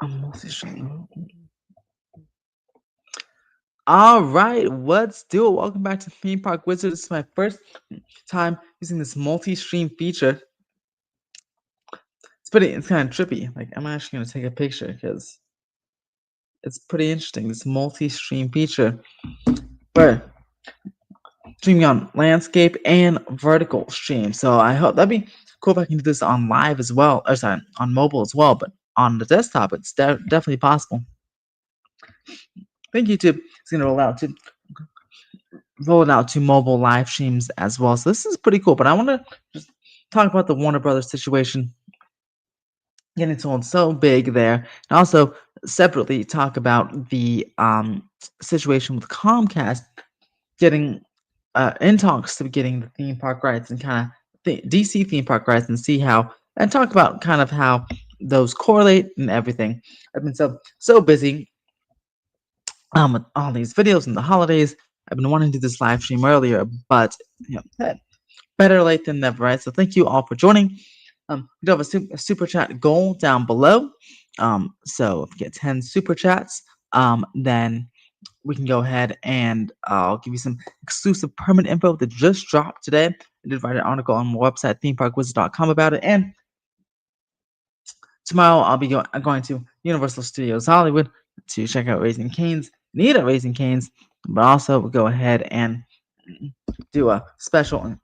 multi-stream. All right, let's do it. Welcome back to Theme Park Wizard. This is my first time using this multi-stream feature. It's kind of trippy. Like, I'm actually gonna take a picture because it's pretty interesting. This multi-stream feature, but streaming on landscape and vertical stream. So I hope that'd be cool if I can do this on live as well. Or sorry, on mobile as well. But on the desktop, it's definitely possible. I think YouTube is gonna roll it out to mobile live streams as well. So this is pretty cool. But I want to just talk about the Warner Brothers situation getting sold so big there, and also separately talk about the situation with Comcast getting in talks to getting the theme park rights and kind of the DC theme park rights, and see how and talk about kind of how those correlate and everything. I've been so busy with all these videos and the holidays. I've been wanting to do this live stream earlier, but hey, better late than never, right? So thank you all for joining. We do have a super chat goal down below. So if you get 10 super chats, then we can go ahead and I'll give you some exclusive permit info that just dropped today. I did write an article on my website, themeparkwizard.com, about it. And tomorrow I'll be going to Universal Studios Hollywood to check out Raising Cane's, need a Raising Cane's, but also we'll go ahead and do a special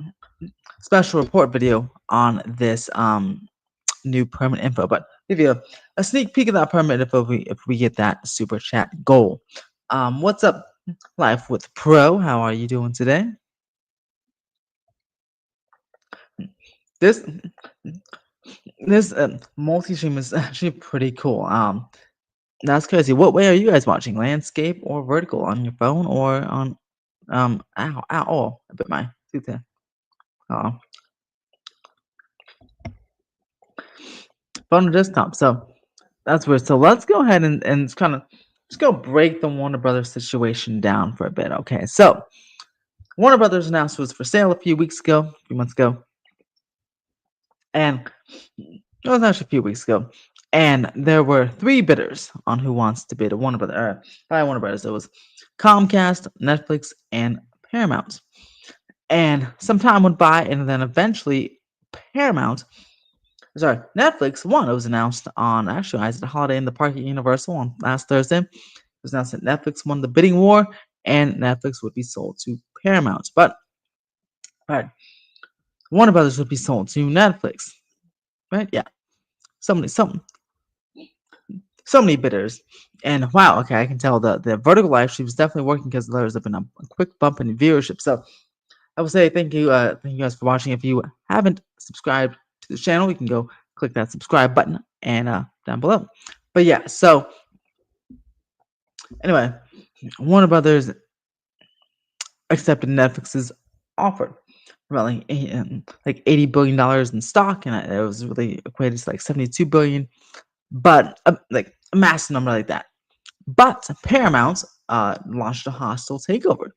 report video on this new permit info. But give you a sneak peek of that permit info if we get that super chat goal. What's up, Life with Pro? How are you doing today? This multi-stream is actually pretty cool. That's crazy. What way are you guys watching? Landscape or vertical? On your phone or on ow, oh, I bit my tooth there. Phone or desktop. So that's weird. So let's go ahead and kind of just go break the Warner Brothers situation down for a bit. Okay, so Warner Brothers announced it was for sale a few months ago, and it was actually a few weeks ago. And there were 3 bidders on who wants to bid a Warner Brothers by Warner Brothers. It was Comcast, Netflix, and Paramount. And some time went by, and then eventually Netflix won. It was announced on actually I was at Holiday in the Park at Universal on last Thursday. It was announced that Netflix won the bidding war, and Netflix would be sold to Paramount. But Warner Brothers would be sold to Netflix. Right? Yeah. So many bidders. And wow, okay, I can tell the vertical live stream was definitely working because there's been a quick bump in viewership. So I will say thank you guys for watching. If you haven't subscribed to the channel, you can go click that subscribe button and down below. But yeah, so anyway, Warner Brothers accepted Netflix's offer about like $80 billion in stock, and it was really equated to like 72 billion, but like a massive number like that. But Paramount launched a hostile takeover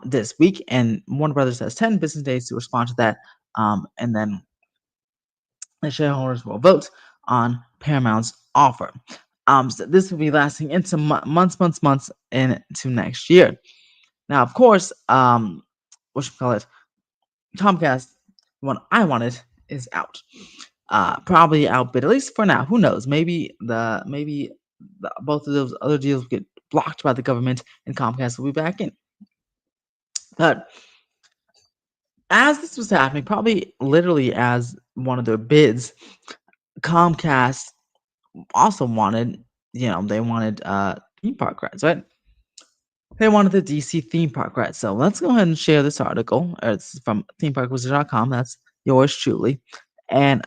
this week, and Warner Brothers has 10 business days to respond to that, and then the shareholders will vote on Paramount's offer. So this will be lasting into months into next year. Now, of course, Comcast, the one I wanted, is out. Probably outbid, at least for now. Who knows? Maybe both of those other deals get blocked by the government, and Comcast will be back in. But as this was happening, probably literally as one of their bids, Comcast also wanted, they wanted theme park rights, right? They wanted the DC theme park rights. So let's go ahead and share this article. It's from themeparkwizard.com. That's yours truly. And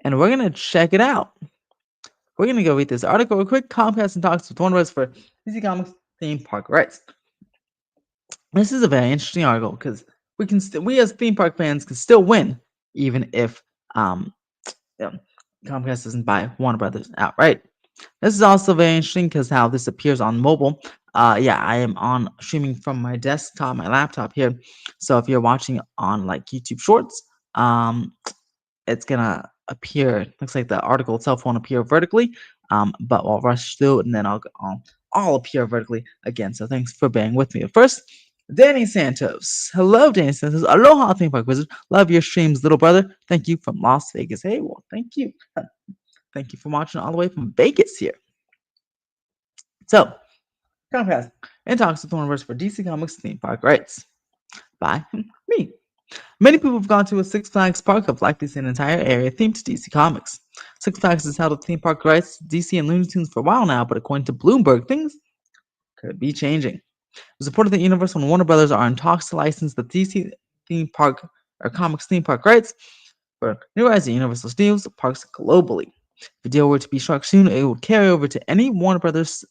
we're gonna check it out. We're gonna go read this article real quick. Comcast and talks with Warner Bros. For DC Comics theme park rights. This is a very interesting article because we as theme park fans can still win even if Comcast doesn't buy Warner Brothers outright. This is also very interesting because how this appears on mobile. Yeah, I am on streaming from my desktop, my laptop here. So if you're watching on like YouTube Shorts, it's gonna appear. Looks like the article itself won't appear vertically, but I'll rush through and then I'll appear vertically again. So thanks for bearing with me. First, Danny Santos. Hello, Danny Santos. Aloha, theme park wizard. Love your streams, little brother. Thank you from Las Vegas. Hey, well, thank you. Thank you for watching all the way from Vegas here. So, Comcast and talks with one for DC Comics theme park rights by me. Many people have gone to a Six Flags park have likely seen an entire area themed to DC Comics. Six Flags has held a theme park rights to DC and Looney Tunes for a while now, but according to Bloomberg, things could be changing. It was reported that Universal and Warner Brothers are in talks to license the DC theme park or comics theme park rights for new rides at Universal Studios parks globally. If the deal were to be struck soon, it would carry over to any Warner Brothers,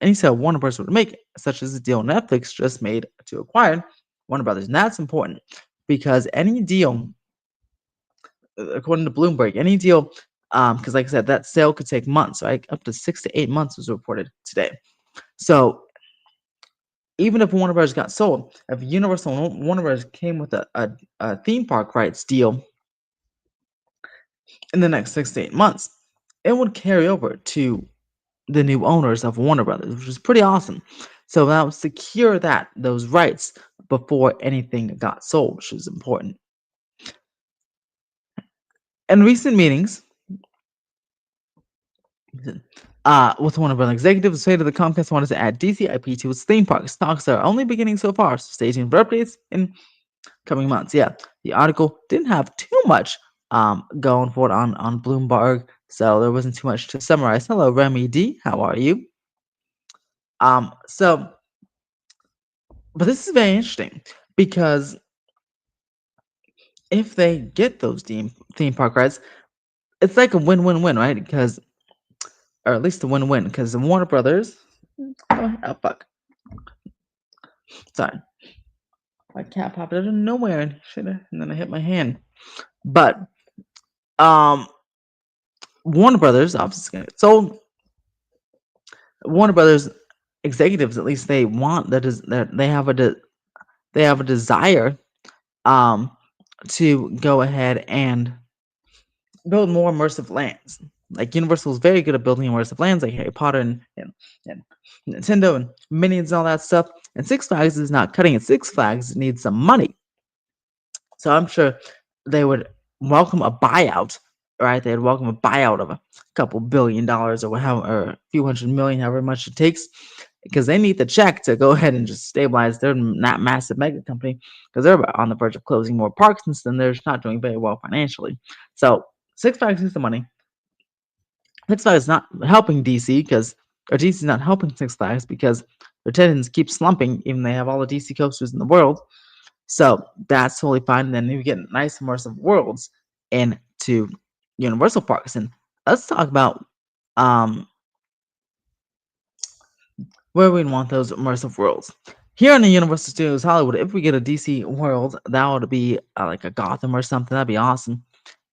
any sale Warner Brothers would make, such as the deal Netflix just made to acquire Warner Brothers. And that's important because any deal, according to Bloomberg, any deal, because like I said, that sale could take months, right? Up to 6 to 8 months was reported today. So even if Warner Brothers got sold, if Universal and Warner Brothers came with a theme park rights deal in the next 6 to 8 months, it would carry over to the new owners of Warner Brothers, which is pretty awesome. So that would secure those rights before anything got sold, which is important. In recent meetings, with Warner Brothers executives, stated the Comcast wanted to add DC IP to its theme parks. Talks are only beginning so far, so stay tuned for updates in coming months. Yeah, the article didn't have too much going for it on Bloomberg, so there wasn't too much to summarize. Hello, Remy D. How are you? So, but this is very interesting because if they get those theme park rights, it's like a win-win-win, right? Because, or at least a win-win, because the Warner Brothers. Oh fuck! Sorry, my cat popped out of nowhere and then I hit my hand. But Warner Brothers obviously gonna get sold. Warner Brothers executives, at least they want that they have a desire to go ahead and build more immersive lands. Like Universal is very good at building immersive lands, like Harry Potter and Nintendo and Minions and all that stuff. And Six Flags is not cutting it. Six Flags needs some money, so I'm sure they would welcome a buyout. Right? They'd welcome a buyout of a couple $1 billion or a few hundred million, however much it takes, because they need the check to go ahead and just stabilize their not massive mega company because they're on the verge of closing more parks and then they're just not doing very well financially. So Six Flags needs the money. Six Flags is not helping DC or DC is not helping Six Flags because their attendance keeps slumping even they have all the DC coasters in the world. So that's totally fine. And then you get nice immersive worlds into Universal parks. And let's talk about where we want those immersive worlds. Here in the Universal Studios Hollywood, if we get a DC world, that would be like a Gotham or something. That'd be awesome.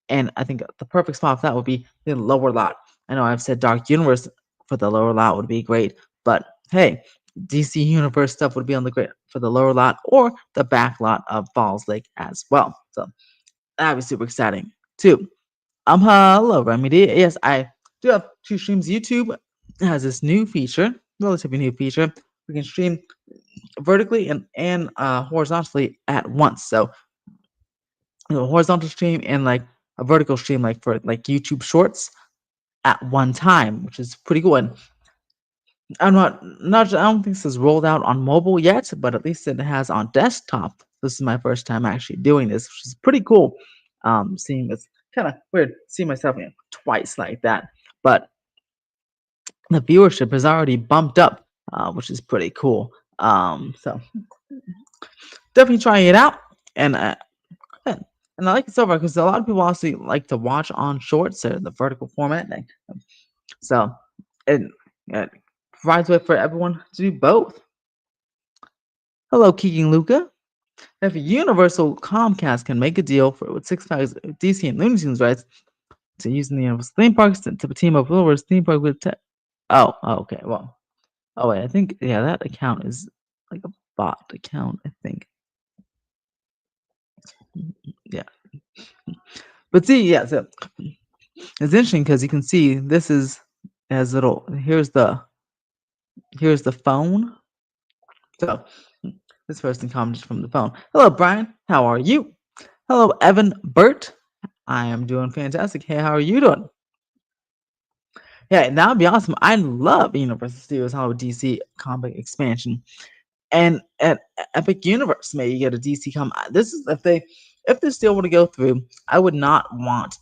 And I think the perfect spot for that would be the lower lot. I know I've said Dark Universe for the lower lot would be great, but hey, DC Universe stuff would be on the great for the lower lot or the back lot of Falls Lake as well. So that'd be super exciting too. Hello, Remedy. Yes, I do have two streams. YouTube has this new feature, relatively new feature. We can stream vertically and horizontally at once. So a horizontal stream and like a vertical stream, like for like YouTube Shorts at one time, which is pretty cool. And I don't think this is rolled out on mobile yet, but at least it has on desktop. This is my first time actually doing this, which is pretty cool. Seeing this kind of weird, seeing myself twice like that, but the viewership is already bumped up, which is pretty cool. So definitely trying it out, and and I like it so far because a lot of people also like to watch on shorts or the vertical format. So it provides a way for everyone to do both. Hello, Keegan Luca. If Universal Comcast can make a deal with Six Flags, DC, and Looney Tunes rights to using the Universal theme parks to team up with theme park with okay. Well, wait, I think that account is like a bot account. I think. Yeah. But see, yeah, so it's interesting because you can see this is as little. Here's the phone. So this person commented from the phone. Hello, Brian. How are you? Hello, Evan Burt. I am doing fantastic. Hey, how are you doing? Yeah, that would be awesome. I love Universal Studios Hollywood DC comic expansion, and at Epic Universe, maybe you get a DC comic. This is if they still want to go through. I would not want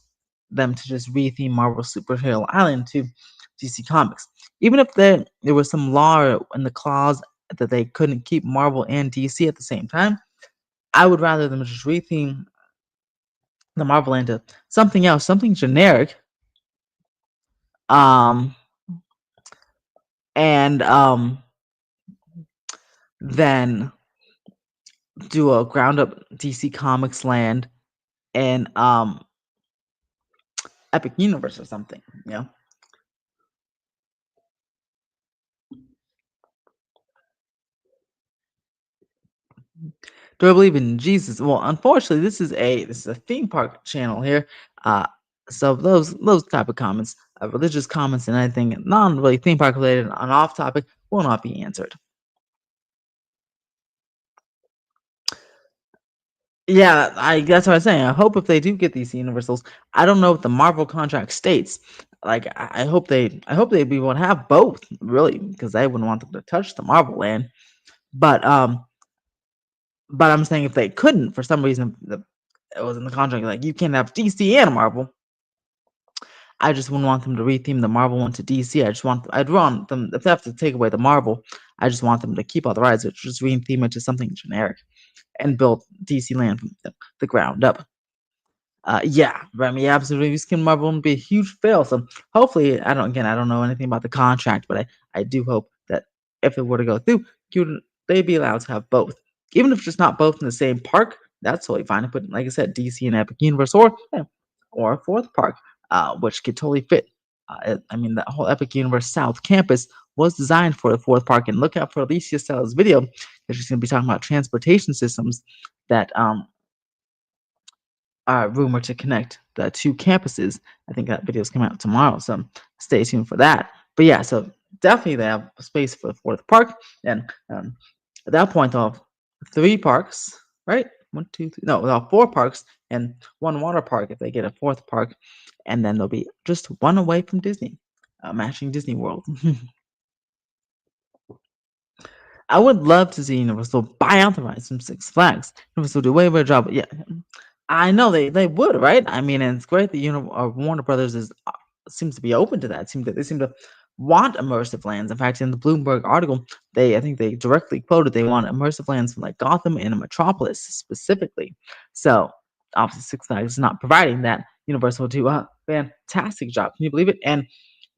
them to just retheme Marvel Superhero Island to DC Comics, even if there was some law in the clause that they couldn't keep Marvel and DC at the same time. I would rather them just retheme the Marvel into something else, something generic, um, and then do a ground up DC Comics land and Epic Universe or something. You know, do I believe in Jesus? Well, unfortunately, this is a theme park channel here. Uh, so those type of comments, religious comments, and anything non really theme park related on off topic will not be answered. Yeah, that's what I'm saying. I hope if they do get these universals, I don't know what the Marvel contract states. Like I hope they be want to have both, really, because I wouldn't want them to touch the Marvel land. But but I'm saying if they couldn't for some reason, it was in the contract like you can't have DC and Marvel. I just wouldn't want them to retheme the Marvel one to DC. I'd want them if they have to take away the Marvel. I just want them to keep all the rights, or just retheme it to something generic and build DC land from the ground up. Yeah, Remy, absolutely. Skin Marvel would be a huge fail. So hopefully, I don't know anything about the contract, but I do hope that if it were to go through, they'd be allowed to have both, even if it's not both in the same park. That's totally fine. But like I said, DC and Epic Universe, or yeah, or a fourth park, which could totally fit. I mean, that whole Epic Universe South campus was designed for the fourth park, and look out for Alicia Stella's video because she's going to be talking about transportation systems that rumored to connect the two campuses. I think that video's coming out tomorrow, so stay tuned for that. But yeah, so definitely they have space for the fourth park, and at that point they'll have three parks, right? One, two, three. No, they'll have four parks and one water park if they get a fourth park, and then they'll be just one away from Disney, matching Disney World. I would love to see Universal buy out the rights from Six Flags. Universal do a way better job. Yeah, I know they would, right? I mean, and it's great that Warner Brothers is seems to be open to that. It seems that they seem to want immersive lands. In fact, in the Bloomberg article, I think they directly quoted they want immersive lands from like Gotham and Metropolis specifically. So obviously, Six Flags is not providing that. Universal will do a fantastic job. Can you believe it? And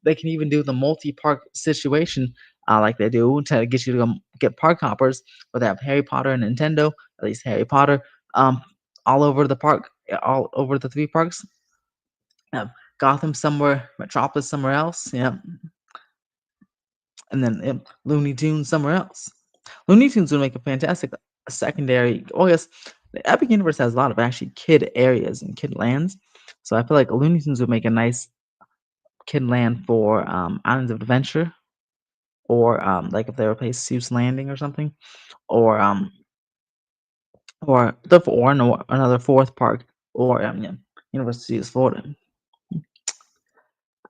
they can even do the multi-park situation like they do to get you to go get park hoppers, where they have Harry Potter and Nintendo, at least Harry Potter, um, all over the park, all over the three parks. Gotham somewhere, Metropolis somewhere else, yeah, and then Looney Tunes somewhere else. Looney Tunes would make a fantastic secondary. Oh yes, the Epic Universe has a lot of actually kid areas and kid lands, so I feel like Looney Tunes would make a nice kid land for Islands of Adventure, or like if they replace Seuss Landing or something, or another fourth park, or yeah, University of Florida.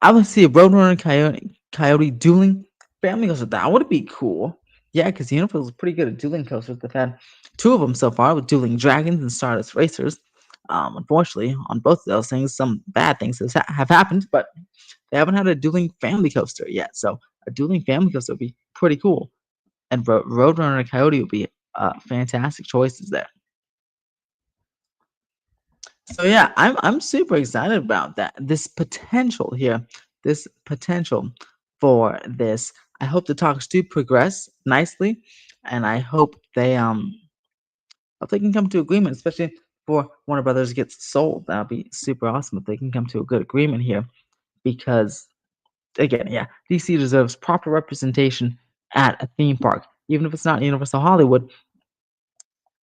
I would see a Roadrunner and Coyote dueling family coaster. That would be cool. Yeah, because Universal is pretty good at dueling coasters. They've had two of them so far with Dueling Dragons and Stardust Racers. Unfortunately, on both of those things, some bad things have happened, but they haven't had a dueling family coaster yet. So a dueling family coaster would be pretty cool. And Roadrunner and Coyote would be fantastic choices there. So yeah, I'm super excited about that. This potential here, this potential for this. I hope the talks do progress nicely, and I hope they can come to agreement, especially for Warner Brothers gets sold. That'd be super awesome if they can come to a good agreement here, because again, yeah, DC deserves proper representation at a theme park, even if it's not Universal Hollywood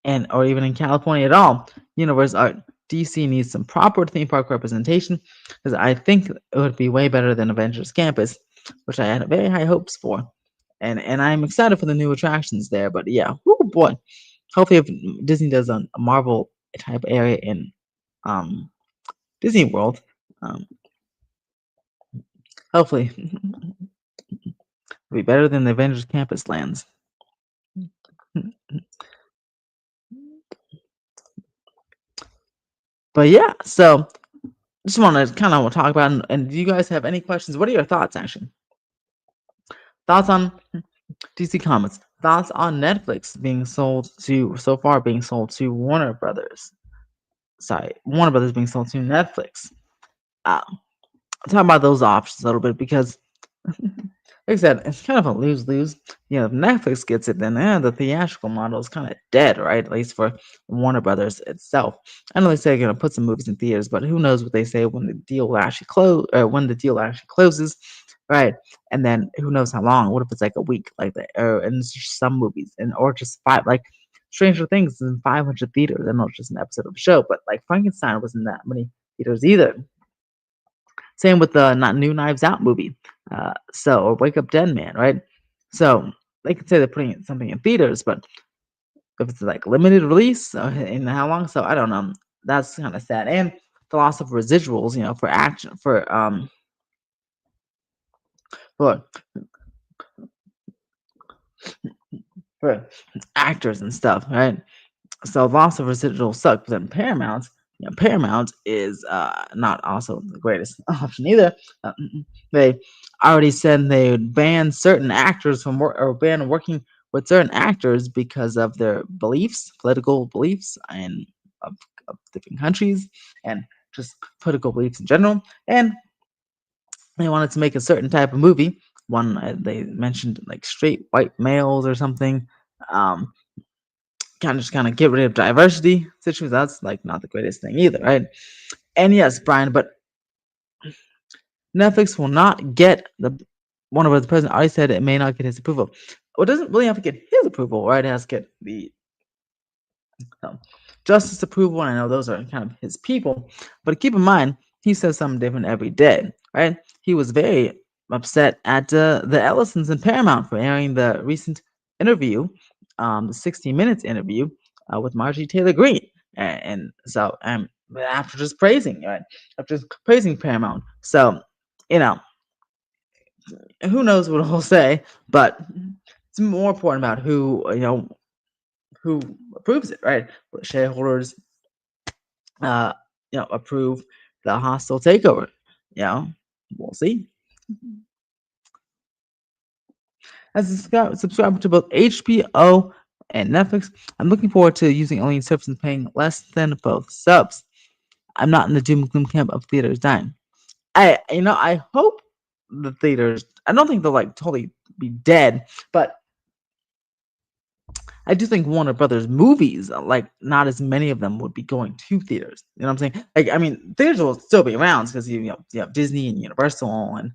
and or even in California at all. Universe art. DC needs some proper theme park representation because I think it would be way better than Avengers Campus, which I had very high hopes for. And I'm excited for the new attractions there. But yeah, oh boy. Hopefully, if Disney does a Marvel type area in um, Disney World, um, hopefully it'll be better than the Avengers Campus lands. But yeah, so just want to kind of talk about, and do you guys have any questions? What are your thoughts, actually? Thoughts on DC Comics? Thoughts on Netflix being sold to, so far being sold to Warner Brothers? Sorry, Warner Brothers being sold to Netflix. Um, talk about those options a little bit because, like I said, it's kind of a lose lose. You know, if Netflix gets it, then the theatrical model is kind of dead, right? At least for Warner Brothers itself. I know they say they're going to put some movies in theaters, but who knows what they say when the deal will actually close, or when the deal actually closes, right? And then who knows how long? What if it's like a week, like that, or and it's just some movies, and or just five, like Stranger Things is in 500 theaters. I know it's just an episode of a show, but like Frankenstein wasn't that many theaters either. Same with the not new Knives Out movie. So or Wake Up Dead Man, right? So they could say they're putting something in theaters, but if it's like limited release and how long? So I don't know. That's kind of sad. And the loss of residuals, you know, for action for for actors and stuff, right? So loss of residuals suck. But then Paramount, you know, Paramount is not also the greatest option either. They already said they would ban certain actors from work or ban working with certain actors because of their beliefs, political beliefs, and of different countries, and just political beliefs in general. And they wanted to make a certain type of movie. One they mentioned like straight white males or something. Um, kind of get rid of diversity situations. That's like not the greatest thing either, right? And yes, Brian, but Netflix will not get the one of the president already said it may not get his approval. Well, it doesn't really have to get his approval, right? It has to get the um, justice approval, and I know those are kind of his people. But keep in mind, he says something different every day, right? He was very upset at the Ellisons and Paramount for airing the recent interview, the 60 Minutes interview with Marjorie Taylor Greene. And so, after just praising, right? After just praising Paramount. So, you know, who knows what he'll say, but it's more important about who, who approves it, right? Will the shareholders uh, approve the hostile takeover. You know, we'll see. As a subscriber to both HBO and Netflix, I'm looking forward to using only service and paying less than both subs. I'm not in the doom and gloom camp of theaters dying. I hope the theaters. I don't think they'll like totally be dead, but I do think Warner Brothers movies, like not as many of them would be going to theaters. You know what I'm saying? Like, I mean, theaters will still be around because you have Disney and Universal and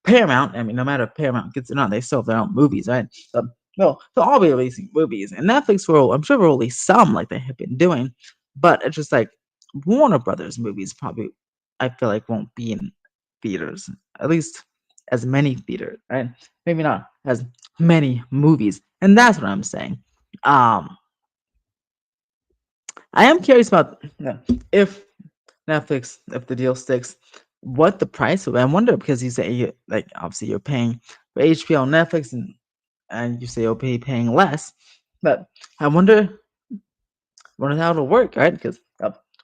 Paramount. I mean, no matter if Paramount gets it or not, they still have their own movies, right? So no, they'll all be releasing movies, and Netflix will, I'm sure, will release some like they have been doing, but it's just like Warner Brothers movies probably, I feel like won't be in theaters, at least as many theaters, right? Maybe not as many movies, and that's what I'm saying. Um, I am curious about if Netflix, if the deal sticks, what the price will be. I wonder because you say like obviously you're paying for HBO and Netflix, and you say you'll be paying less, but I wonder how it'll work, right? Because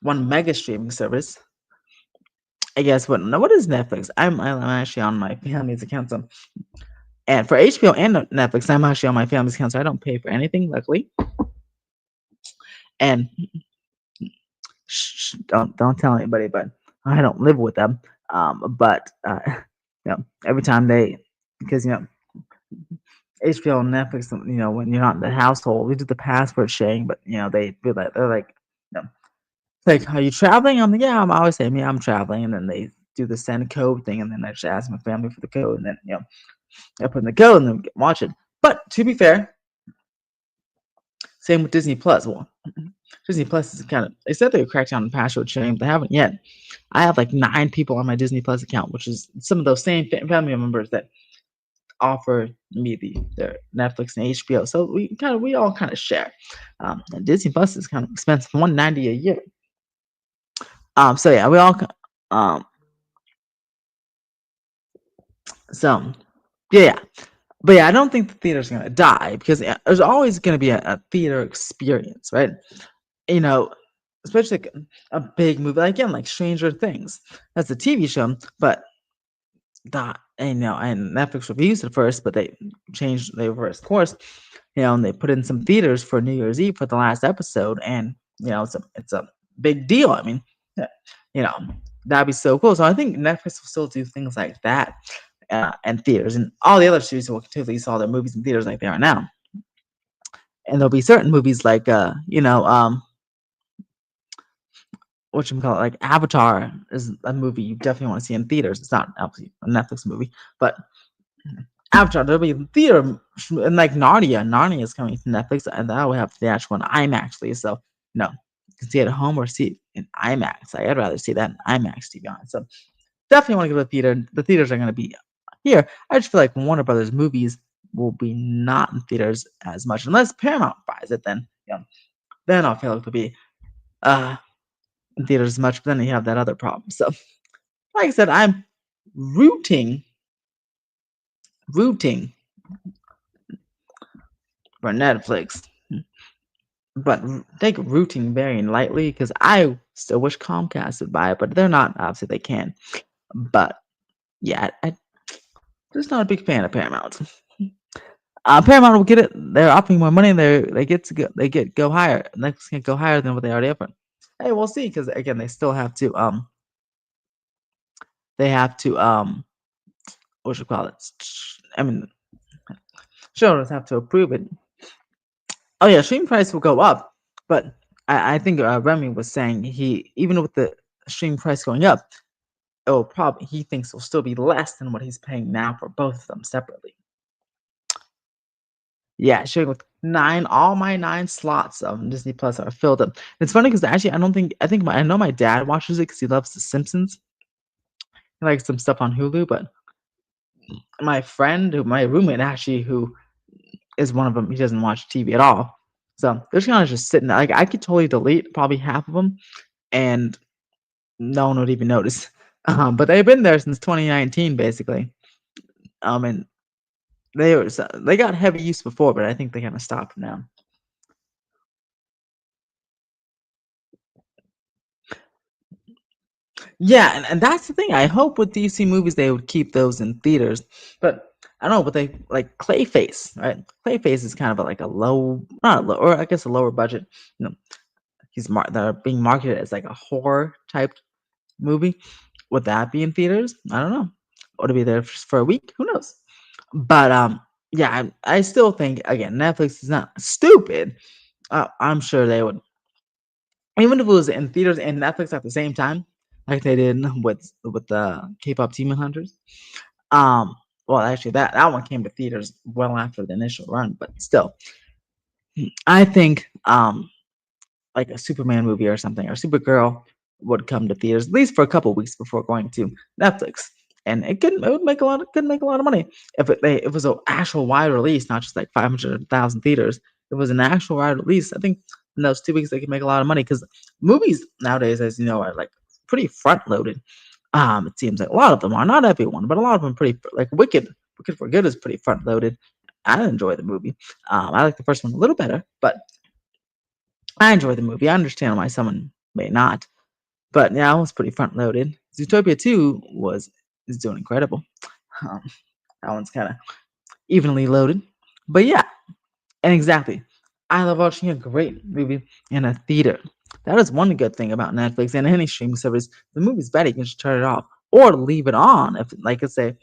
one mega streaming service. I guess what is Netflix? I'm actually on my family's account, so and for HBO and Netflix, I'm actually on my family's account, so I don't pay for anything, luckily. And don't tell anybody, but I don't live with them. But every time they, because HBO and Netflix, when you're not in the household, we do the password sharing, but they be like they're like, you know, like, are you traveling? I'm like, yeah, I'm always saying, yeah, I'm traveling, and then they do the send code thing, and then I just ask my family for the code, and then I put in the code, and then we can watch it. But to be fair, Same with Disney Plus. Well, Disney Plus is kind of they said they would crack down on password sharing, but they haven't yet. I have like 9 people on my Disney Plus account, which is some of those same family members that offer me their Netflix and HBO. So we all kind of share. And Disney Plus is kind of expensive, 190 a year. So yeah, we all um so yeah. But yeah, I don't think the theater's gonna die because there's always gonna be a theater experience, right? You know, especially like a big movie, like, again, like Stranger Things. That's a TV show, but and Netflix reviews it first, but they reversed course, and they put in some theaters for New Year's Eve for the last episode, and it's a big deal. I mean, yeah, you know, that'd be so cool. So I think Netflix will still do things like that, and theaters, and all the other studios will continue to release all their movies in theaters like they are now. And there'll be certain movies like what you call it, like Avatar is a movie you definitely want to see in theaters. It's not obviously a Netflix movie, but Avatar, there'll be theater and like Narnia is coming to Netflix, and that will have the actual in IMAX release. So no, you can see it at home or see it in IMAX. I'd rather see that in IMAX to be honest. So definitely want to go to the theater. The theaters are going to be here. I just feel like Warner Brothers movies will be not in theaters as much unless Paramount buys it. Then I'll feel like it'll be uh in theaters as much. But then you have that other problem. So like I said, I'm rooting rooting for Netflix. But take rooting very lightly because I still wish Comcast would buy it, but they're not. Obviously, they can. But yeah, just not a big fan of Paramount. Paramount will get it. They're offering more money. They get to go. They get go higher. Next can go higher than what they already offer. Hey, we'll see. Because again, they still have to. They have to. What you call it? I mean, showrunners have to approve it. Oh yeah, stream price will go up, but I think Remy was saying he even with the stream price going up, it'll probably he thinks it'll still be less than what he's paying now for both of them separately. Yeah, showing with all my 9 slots of Disney Plus are filled up. It's funny because actually I think I know my dad watches it because he loves The Simpsons. He likes some stuff on Hulu, but my roommate actually, who is one of them, he doesn't watch TV at all. So they're kind of just sitting there. Like I could totally delete probably half of them, and no one would even notice. But they've been there since 2019, basically. And they got heavy use before, but I think they kind of stopped now. Yeah, and that's the thing. I hope with DC movies they would keep those in theaters, but I don't know. But they like Clayface, right? Clayface is kind of like a low, not a low, or I guess a lower budget. You know, they're being marketed as like a horror type movie. Would that be in theaters? I don't know. Would it be there for a week? Who knows? But yeah, I still think again, Netflix is not stupid. I'm sure they would, even if it was in theaters and Netflix at the same time, like they did with the K-pop Demon Hunters. Um, well, actually, that one came to theaters well after the initial run, but still, I think like a Superman movie or something, or Supergirl would come to theaters at least for a couple weeks before going to Netflix, and it would make a lot of could make a lot of money if it was an actual wide release, not just like 500,000 theaters. It was an actual wide release. I think in those 2 weeks they could make a lot of money because movies nowadays, as you know, are like pretty front loaded. It seems like a lot of them are, not everyone, but a lot of them pretty like Wicked. Wicked for Good is pretty front loaded. I enjoy the movie. I like the first one a little better, but I enjoy the movie. I understand why someone may not, but yeah, it was pretty front loaded. Zootopia 2 is doing incredible. Um, that one's kind of evenly loaded, but yeah, and exactly. I love watching a great movie in a theater. That is one good thing about Netflix and any streaming service. The movie's bad, you can just turn it off or leave it on. If, like, let's say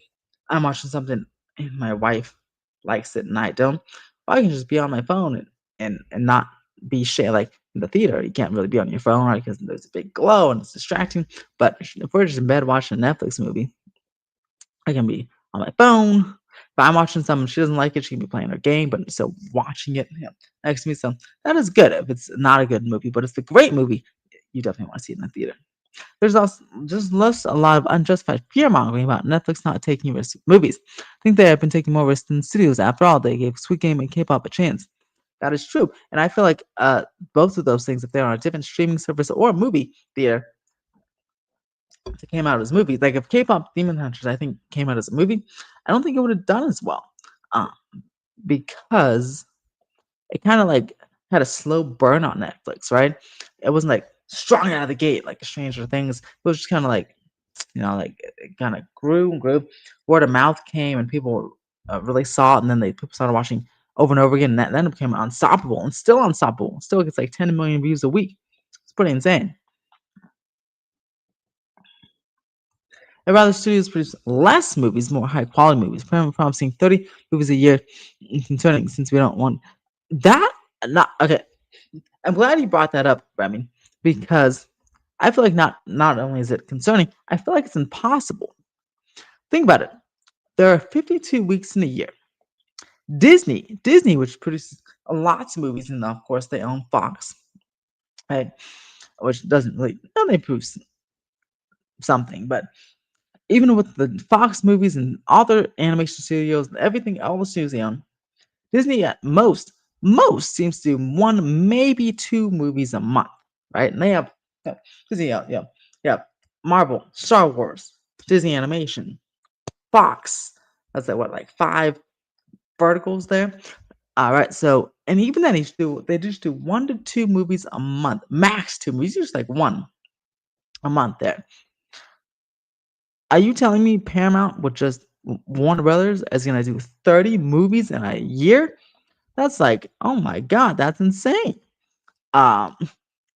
I'm watching something and my wife likes it and I don't, I can just be on my phone and not be like in the theater. You can't really be on your phone, right? Because there's a big glow and it's distracting. But if we're just in bed watching a Netflix movie, I can be on my phone If I'm watching something, she doesn't like it, she can be playing her game, but still watching it, next to me. So that is good. If it's not a good movie, but if it's a great movie, you definitely want to see it in the theater. There's also just less a lot of unjustified fear mongering about Netflix not taking risks with movies. I think they have been taking more risks than studios. After all, they gave Squid Game and K-pop a chance. That is true, and I feel like both of those things, if they're on a different streaming service or movie theater, if it came out as movies, like if K-pop Demon Hunters, I think came out as a movie, I don't think it would have done as well, um, because it kind of like had a slow burn on Netflix, right? It wasn't like strong out of the gate like Stranger Things. It was just kind of like, like it kind of grew and grew. Word of mouth came and people really saw it, and then people started watching over and over again. And that then it became unstoppable and still unstoppable. Still gets like 10 million views a week. It's pretty insane. I'd rather studios produce less movies, more high quality movies. Promising 30 movies a year, concerning since we don't want that. Not okay. I'm glad you brought that up, Remy, because I feel like not only is it concerning, I feel like it's impossible. Think about it. There are 52 weeks in a year. Disney, which produces lots of movies, and of course they own Fox, right? Which doesn't really, no, they produce something, but even with the Fox movies and all their animation studios and everything, all the studios they own, Disney at most seems to do one, maybe two movies a month, right? And they have Disney, yeah, Marvel, Star Wars, Disney Animation, Fox. That's like what, like five verticals there. All right, so and even then, they just do 1 to 2 movies a month, max 2 movies, just like one a month there. Are you telling me Paramount with just Warner Brothers is gonna do 30 movies in a year? That's like, oh my god, that's insane. Um,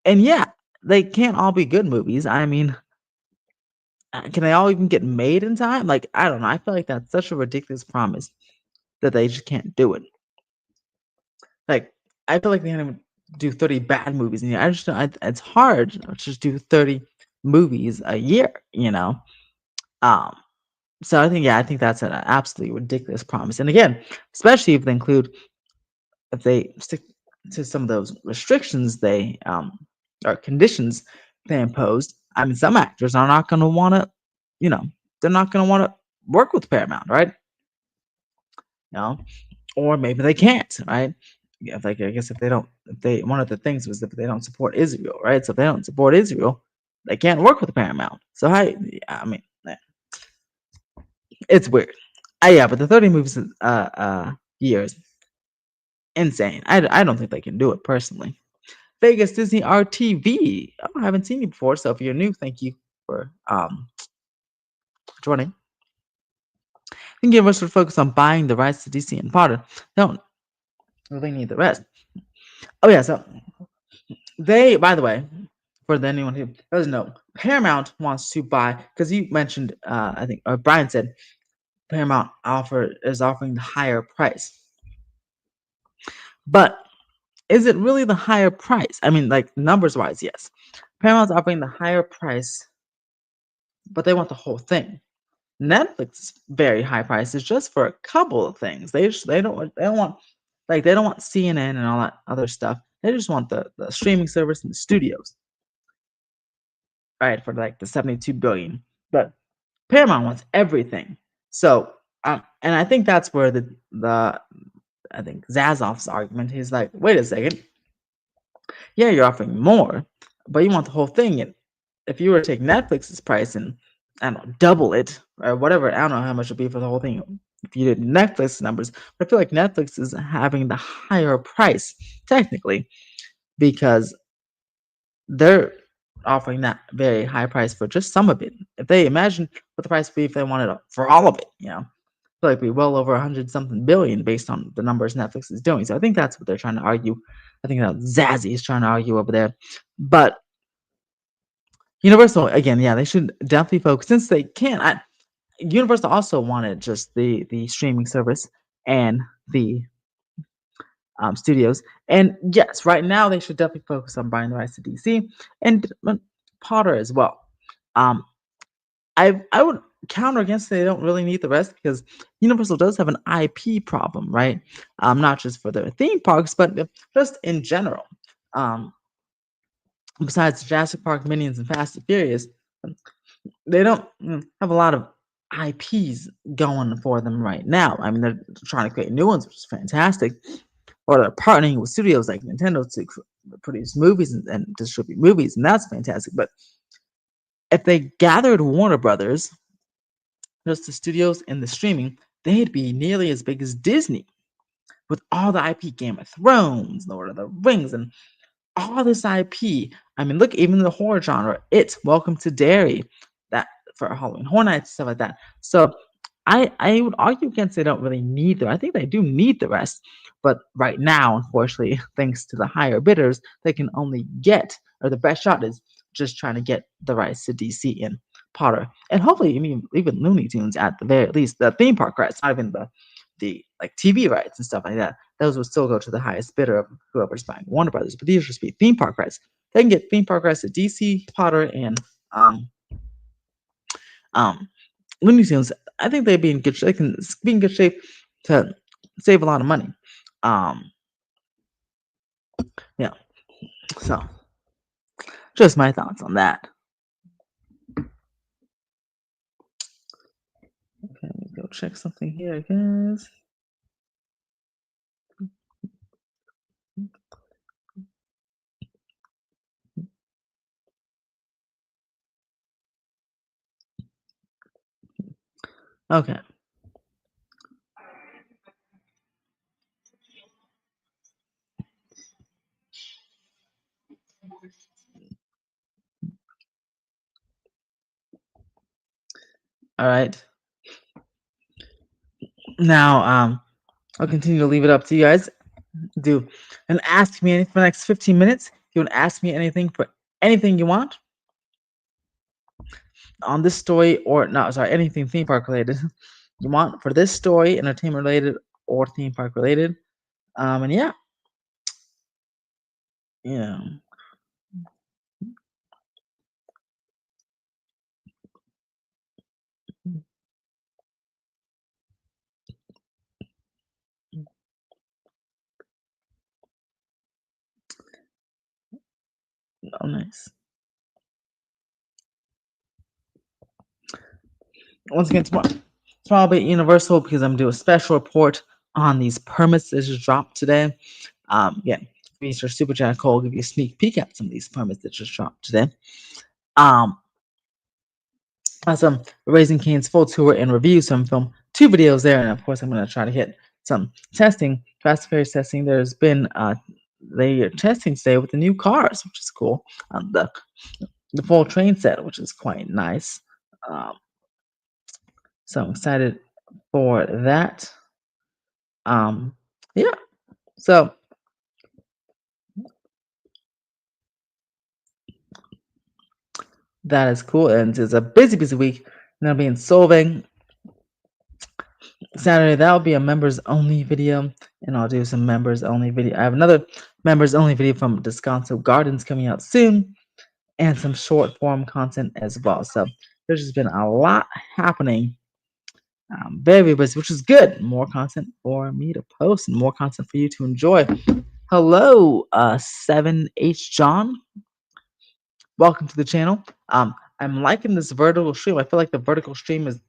and yeah, they can't all be good movies. I mean, can they all even get made in time? Like, I don't know. I feel like that's such a ridiculous promise that they just can't do it. Like, I feel like they can't even do 30 bad movies in a year. I just it's hard to just do 30 movies a year, you know? Um, so I think that's an absolutely ridiculous promise. And again, especially if they stick to some of those restrictions they or conditions they imposed. I mean, some actors are not going to want to, you know, they're not going to want to work with Paramount, right? You know, or maybe they can't, right? Yeah, like I guess if they don't, if they one of the things was if they don't support Israel, right? So if they don't support Israel, they can't work with Paramount. So I mean, it's weird. Yeah, but the 30 movies years insane. I don't think they can do it personally. Vegas Disney RTV. Oh, I haven't seen you before, so if you're new, thank you for joining. I think Universal should focus on buying the rights to DC and Potter. They don't really need the rest. Oh yeah, so they, by the way, for anyone who doesn't know, Paramount wants to buy because you mentioned, I think, or Brian said Paramount is offering the higher price, but is it really the higher price? I mean, like numbers wise, yes. Paramount's offering the higher price, but they want the whole thing. Netflix very high prices just for a couple of things. They don't want like they don't want CNN and all that other stuff. They just want the streaming service and the studios, right? For like the 72 billion. But Paramount wants everything. So and I think that's where the I think Zazoff's argument. He's like, wait a second, yeah, you're offering more, but you want the whole thing. And if you were to take Netflix's price and I don't know, double it or whatever, I don't know how much it'd be for the whole thing if you did Netflix numbers. But I feel like Netflix is having the higher price technically because they're offering that very high price for just some of it. If they imagine what the price would be if they wanted it for all of it, I feel like it'd be well over 100 something billion based on the numbers Netflix is doing. So I think that's what they're trying to argue. I think that Zazzy is trying to argue over there. But Universal, again, yeah, they should definitely focus since they can. Universal also wanted just the streaming service and the studios. And yes, right now they should definitely focus on buying the rights to DC and Potter as well. Um, I would counter against they don't really need the rest because Universal does have an IP problem, right? Not just for their theme parks, but just in general. Um, besides Jurassic Park, Minions, and Fast and Furious, they don't have a lot of IPs going for them right now. I mean, they're trying to create new ones, which is fantastic. Or they're partnering with studios like Nintendo to produce movies and distribute movies, and that's fantastic. But if they gathered Warner Brothers, just the studios and the streaming, they'd be nearly as big as Disney with all the IP, Game of Thrones, Lord of the Rings, and all this IP. I mean, look, even the horror genre, it's Welcome to Derry, that for Halloween Horror Nights, stuff like that. So I would argue against they don't really need the. I think they do need the rest, but right now, unfortunately, thanks to the higher bidders, they can only get, or the best shot is just trying to get the rights to DC and Potter, and hopefully even Looney Tunes at the very least, the theme park rights, not even the like TV rights and stuff like that. Those would still go to the highest bidder of whoever's buying Warner Brothers, but these would just be theme park rights. They can get theme park rights to DC, Potter, and um, Looney Tunes. I think they'd be in good shape. They can be in good shape to save a lot of money. Um, yeah. So, just my thoughts on that. Okay, let me go check something here, guys. Okay. All right. Now, I'll continue to leave it up to you guys. Do and ask me anything for the next 15 minutes. If you want to ask me anything for anything you want on this story, or no, sorry, anything theme park related you want for this story, entertainment related or theme park related. And yeah, yeah. Oh, nice. Once again, tomorrow I'll be at Universal because I'm doing a special report on these permits that just dropped today. Yeah, Mr. Super Chat Cole give you a sneak peek at some of these permits that just dropped today. Um, some Raising Cane's full tour and review, some film, 2 videos there, and of course I'm gonna try to hit some testing, Fast and Furious testing. There's been they are testing today with the new cars, which is cool. The full train set, which is quite nice. Um, so I'm excited for that. Yeah. So that is cool, and it's a busy, busy week. And I'll be in Solvang Saturday. That'll be a members only video, and I'll do some members only video. I have another members only video from Descanso Gardens coming out soon, and some short form content as well. So there's just been a lot happening. Very busy, which is good. More content for me to post and more content for you to enjoy. Hello, 7H John. Welcome to the channel. I'm liking this vertical stream. I feel like the vertical stream is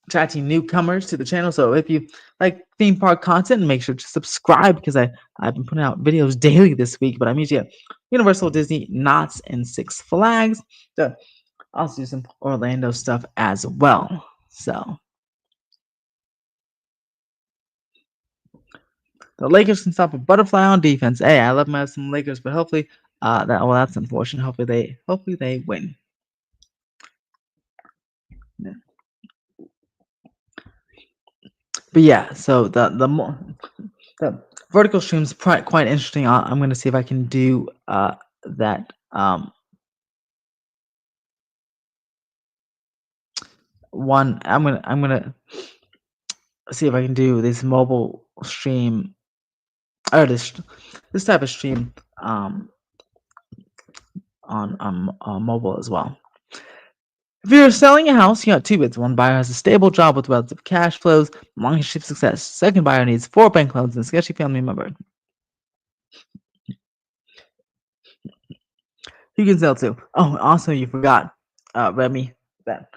attracting newcomers to the channel. So if you like theme park content, make sure to subscribe because I've been putting out videos daily this week. But I'm usually at Universal, Disney, Knott's, and Six Flags. So I'll also do some Orlando stuff as well. So the Lakers can stop a butterfly on defense. Hey, I love my some Lakers, but hopefully that's unfortunate. Hopefully they win. Yeah. But yeah, so the vertical stream's quite interesting. I'm gonna see if I can do that one. I'm gonna see if I can do this mobile stream or this type of stream on mobile as well. If you're selling a house, you got two bids. One buyer has a stable job with relative cash flows, long-term success. Second buyer needs four bank loans and a sketchy family member. You can sell too. Oh, also you forgot, Remy, that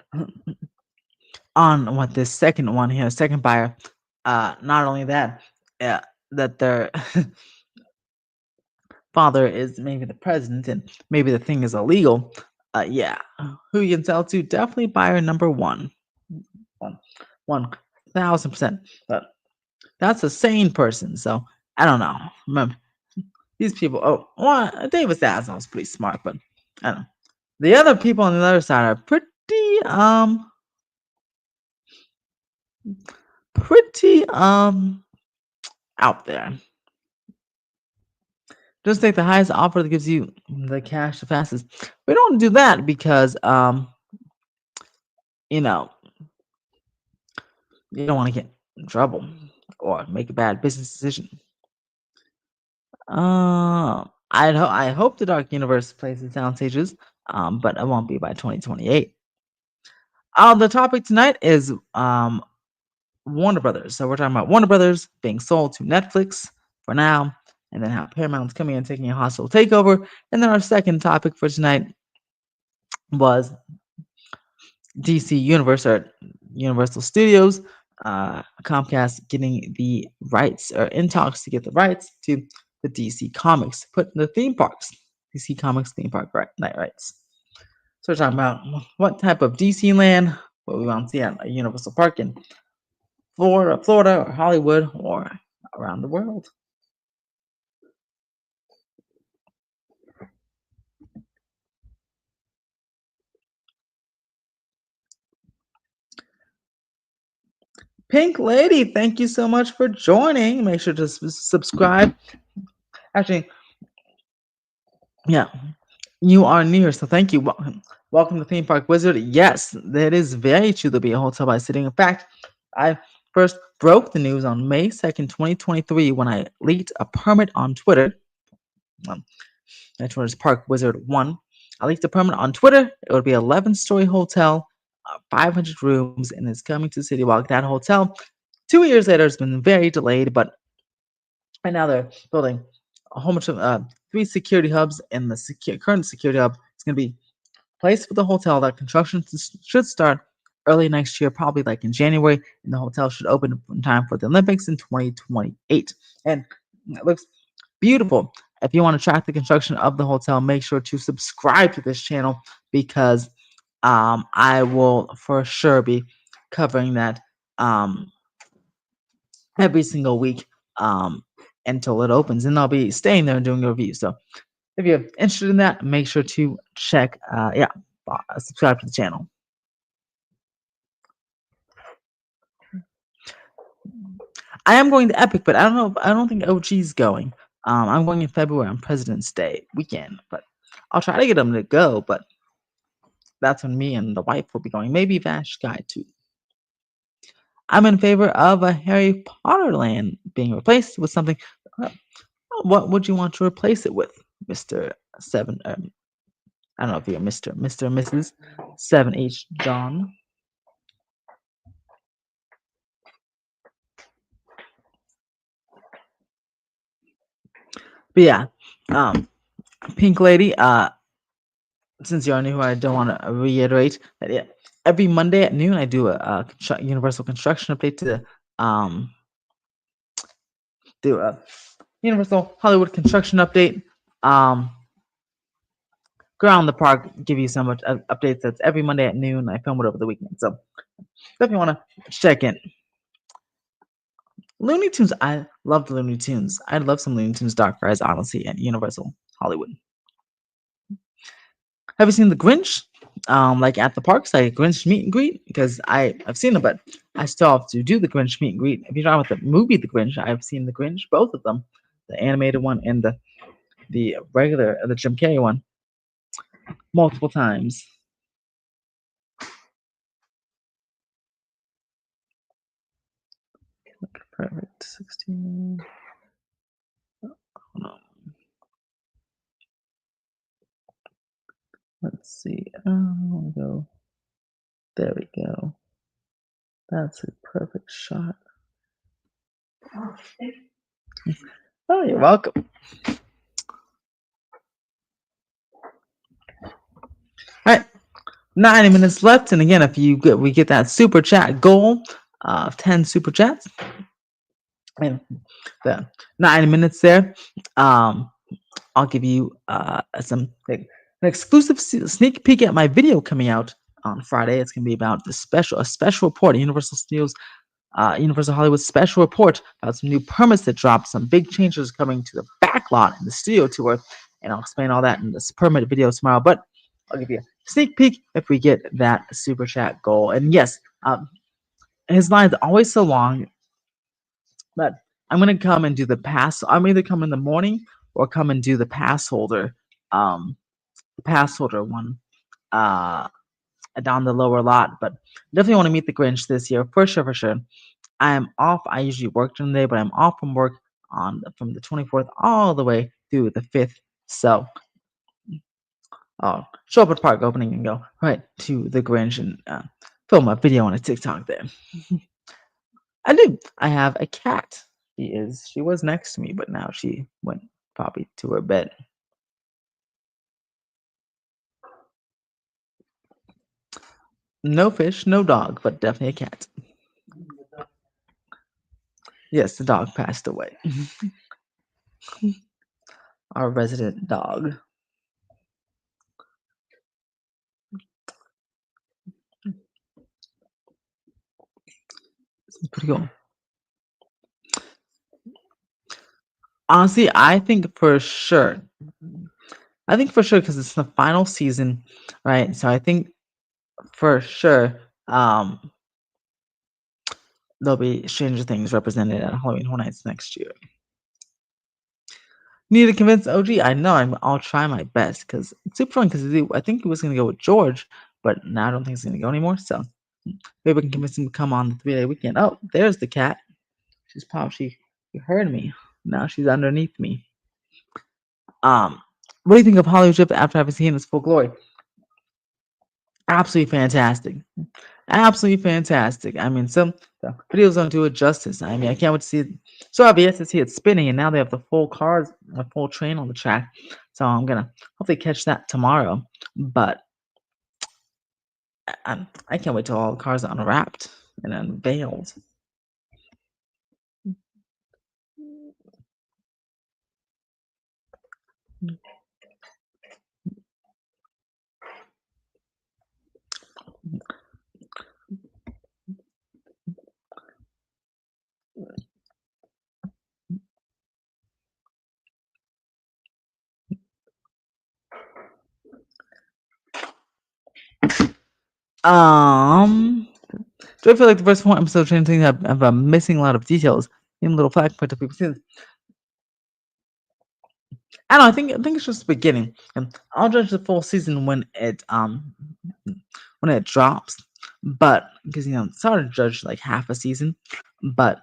on what this second one here, second buyer, not only that, that their father is maybe the president and maybe the thing is illegal. Yeah, who you can sell to? Definitely buyer number one. One, 1,000%. But that's a sane person, so I don't know. Remember, these people. Oh, well, David Zasnow's pretty smart, but I don't know. The other people on the other side are pretty out there. Just take the highest offer that gives you the cash the fastest. We don't do that because you know, you don't want to get in trouble or make a bad business decision. I hope the Dark Universe plays the sound stages, but it won't be by 2028. The topic tonight is Warner Brothers. So we're talking about Warner Brothers being sold to Netflix for now, and then how Paramount's coming and taking a hostile takeover. And then our second topic for tonight was DC Universe or Universal Studios, Comcast getting the rights or in talks to get the rights to the DC Comics, put in the theme parks, DC Comics theme park night rights. So we're talking about what type of DC land, what we want to see at a Universal Park in Florida or Hollywood or around the world. Pink Lady, thank you so much for joining. Make sure to subscribe. Actually, yeah, you are near, so thank you. Welcome to Theme Park Wizard. Yes, that is very true to be a hotel by sitting. In fact, I first broke the news on May 2nd, 2023, when I leaked a permit on Twitter. That Twitter's Park Wizard 1. I leaked a permit on Twitter. It would be an 11-story hotel, 500 rooms, and it's coming to City Walk. That hotel, 2 years later, has been very delayed, but right now they're building a whole bunch of 3 security hubs, and the current security hub is going to be placed with the hotel. That construction should start early next year, probably like in January, and the hotel should open in time for the Olympics in 2028. And it looks beautiful. If you want to track the construction of the hotel, make sure to subscribe to this channel because I will for sure be covering that every single week until it opens, and I'll be staying there and doing a review. So if you're interested in that, make sure to check, subscribe to the channel. I am going to Epic, but I don't know. I don't think OG's going. I'm going in February on President's Day weekend, but I'll try to get them to go. But that's when me and the wife will be going. Maybe Vash Guy too. I'm in favor of a Harry Potter land being replaced with something. What would you want to replace it with, Mister Seven? I don't know if you're Mister, Mrs. 7H John. But yeah, Pink Lady. Since you already knew, I don't want to reiterate that. Yeah, every Monday at noon, I do a Universal construction update to do a Universal Hollywood construction update. Go around the park, give you so much updates. That's every Monday at noon. I film it over the weekend, so if you want to check in. Looney Tunes, I love the Looney Tunes. I'd love some Looney Tunes Dark Rise, honestly, at Universal Hollywood. Have you seen The Grinch? Like at the parks, like Grinch meet and greet? Because I've seen it, but I still have to do the Grinch meet and greet. If you're talking about the movie The Grinch, I've seen The Grinch, both of them, the animated one and the regular, the Jim Carrey one, multiple times. Perfect. 16. Hold on. Let's see. I'll go. There we go. That's a perfect shot. Oh, you're welcome. All right, 90 minutes left, and again, if we get that super chat goal of 10 super chats, and the 90 minutes there, I'll give you an exclusive sneak peek at my video coming out on Friday. It's gonna be about a special report, Universal Hollywood special report about some new permits that dropped, some big changes coming to the back lot in the studio tour, and I'll explain all that in this permit video tomorrow. But I'll give you a sneak peek if we get that super chat goal. And yes, his line's always so long, but I'm gonna come and do the pass. I'm either come in the morning or come and do the pass holder one down the lower lot. But definitely want to meet the Grinch this year for sure, for sure. I am off. I usually work during the day, but I'm off from work from the 24th all the way through the 5th. So I'll show up at park opening and go right to the Grinch and film a video on a TikTok there. I do. I have a cat. She was next to me, but now she went probably to her bed. No fish, no dog, but definitely a cat. Yes, the dog passed away. Our resident dog. It's pretty cool. Honestly, I think for sure. I think for sure because it's the final season, right? So I think for sure there'll be Stranger Things represented at Halloween Horror Nights next year. Need to convince OG? I know. I'll try my best because it's super fun. Because I think he was gonna go with George, but now I don't think he's gonna go anymore. So maybe we can convince him to come on the 3-day weekend. Oh, there's the cat. She's popped. She heard me. Now she's underneath me. What do you think of Hollywood Trip after having seen its full glory? Absolutely fantastic. Absolutely fantastic. I mean, some the videos don't do it justice. I mean, I can't wait to see it. So obvious to see it spinning, and now they have the full cars, the full train on the track. So I'm gonna hopefully catch that tomorrow. But I can't wait till all the cars are unwrapped and unveiled. Do I feel like the first one episode of Stranger Things have missing a lot of details? Even little fact point of people see. I don't know. I think it's just the beginning. I'll judge the full season when it drops. But because it's hard to judge like half a season, but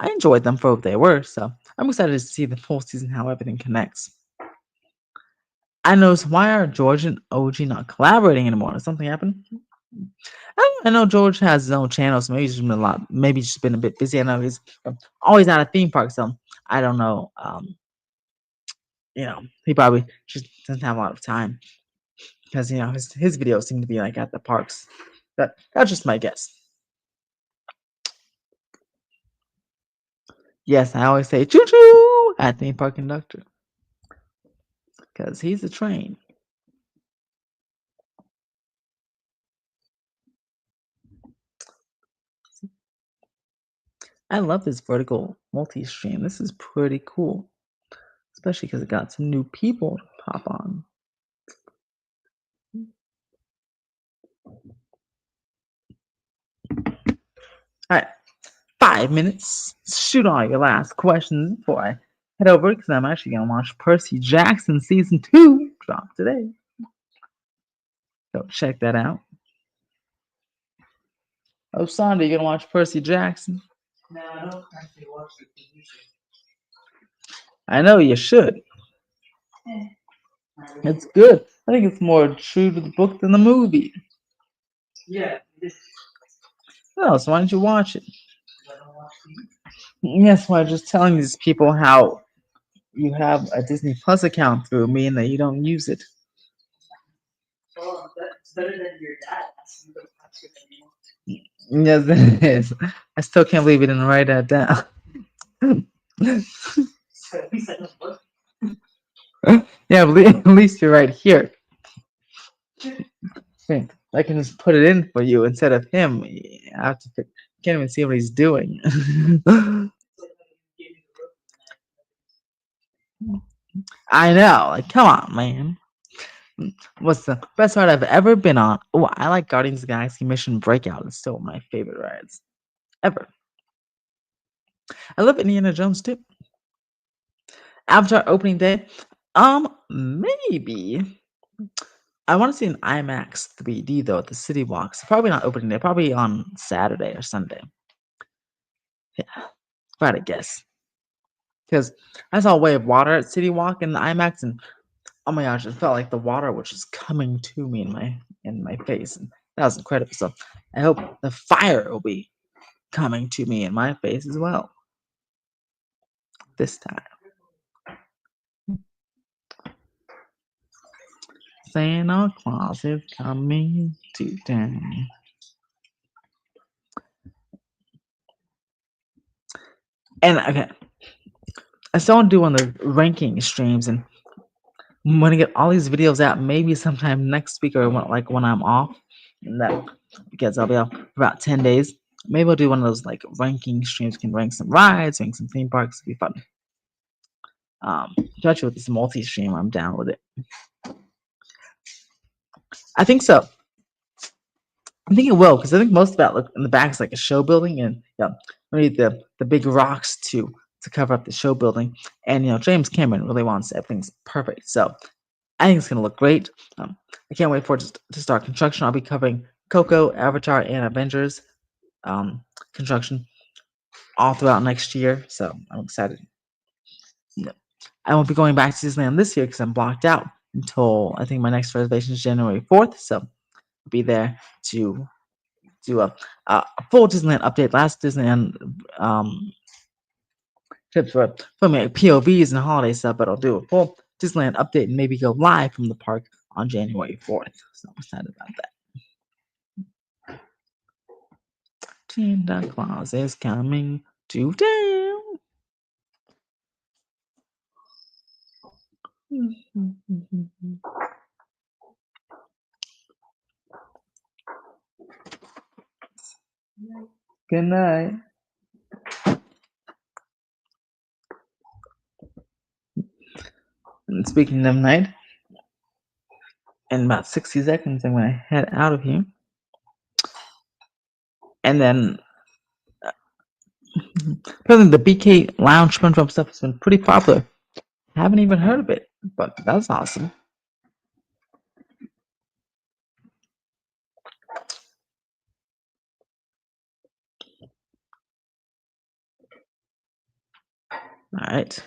I enjoyed them for what they were. So I'm excited to see the full season how everything connects. I know why are George and OG not collaborating anymore? Did something happen? I know George has his own channel, so maybe he's just been maybe he's just been a bit busy. I know he's always at a theme park, so I don't know. He probably just doesn't have a lot of time because his videos seem to be like at the parks. That's just my guess. Yes, I always say choo choo at theme park conductor because he's a train. I love this vertical multi-stream. This is pretty cool, especially because it got some new people to pop on. All right, 5 minutes. Shoot all your last questions before I head over because I'm actually gonna watch Percy Jackson season 2 drop today. So check that out. Oh, Sunday, you gonna watch Percy Jackson? No, I don't actually watch the TV show. I know you should. It's good. I think it's more true to the book than the movie. Yeah, No, so why don't you watch it? I don't watch TV. Yes, why just telling these people how you have a Disney Plus account through me and that you don't use it. Well, that's better than your dad asking you to watch it anymore. Yes, it is. I still can't believe you didn't write that down. So at least I don't look. Yeah, but at least you're right here. Okay, I can just put it in for you instead of him. I have to can't even see what he's doing. I know, like, come on, man. What's the best ride I've ever been on? Oh, I like Guardians of the Galaxy Mission Breakout. It's still one of my favorite rides ever. I love Indiana Jones too. Avatar opening day. Maybe. I want to see an IMAX 3D though at the City Walks. Probably not opening day. Probably on Saturday or Sunday. Yeah, if I had to guess. Because I saw Way of Water at City Walk in the IMAX, and oh my gosh, it felt like the water was just coming to me in my face, and that was incredible. So I hope the fire will be coming to me in my face as well this time. Santa Claus is coming to town. And okay, I still want to do one of the ranking streams, and I'm gonna get all these videos out maybe sometime next week or when I'm off, and that because I'll be off for about 10 days. Maybe I'll do one of those like ranking streams. Can rank some rides, rank some theme parks. It'll be fun. Especially with this multi-stream, I'm down with it. I think so. I think it will because I think most of that look in the back is like a show building, and we need the big rocks to cover up the show building. And James Cameron really wants everything's perfect, so I think it's gonna look great. I can't wait for it to start construction. I'll be covering Coco, Avatar, and Avengers construction all throughout next year, so I'm excited. I won't be going back to Disneyland this year because I'm blocked out until I think my next reservation is January 4th, so I'll be there to do a full Disneyland update. Last Disneyland trips were filming like POVs and holiday stuff, but I'll do a full Disneyland update and maybe go live from the park on January 4th. So I'm excited about that. Santa Claus is coming to town. Good night. And speaking of night, in about 60 seconds, I'm going to head out of here. And then, apparently, the BK Lounge SpongeBob stuff has been pretty popular. Haven't even heard of it, but that's awesome. Alright.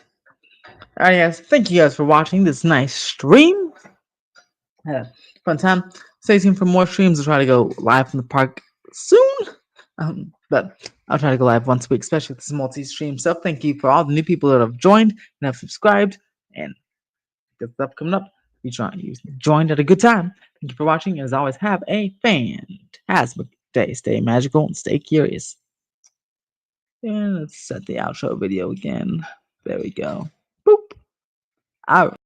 Alright, guys. Thank you guys for watching this nice stream. Had a fun time. Stay tuned for more streams. I'll try to go live from the park soon. But I'll try to go live once a week, especially with this multi-stream stuff. Thank you for all the new people that have joined and have subscribed. And good stuff coming up. You joined at a good time. Thank you for watching. And as always, have a fantastic day. Stay magical and stay curious. And let's set the outro video again. There we go. Boop. All right.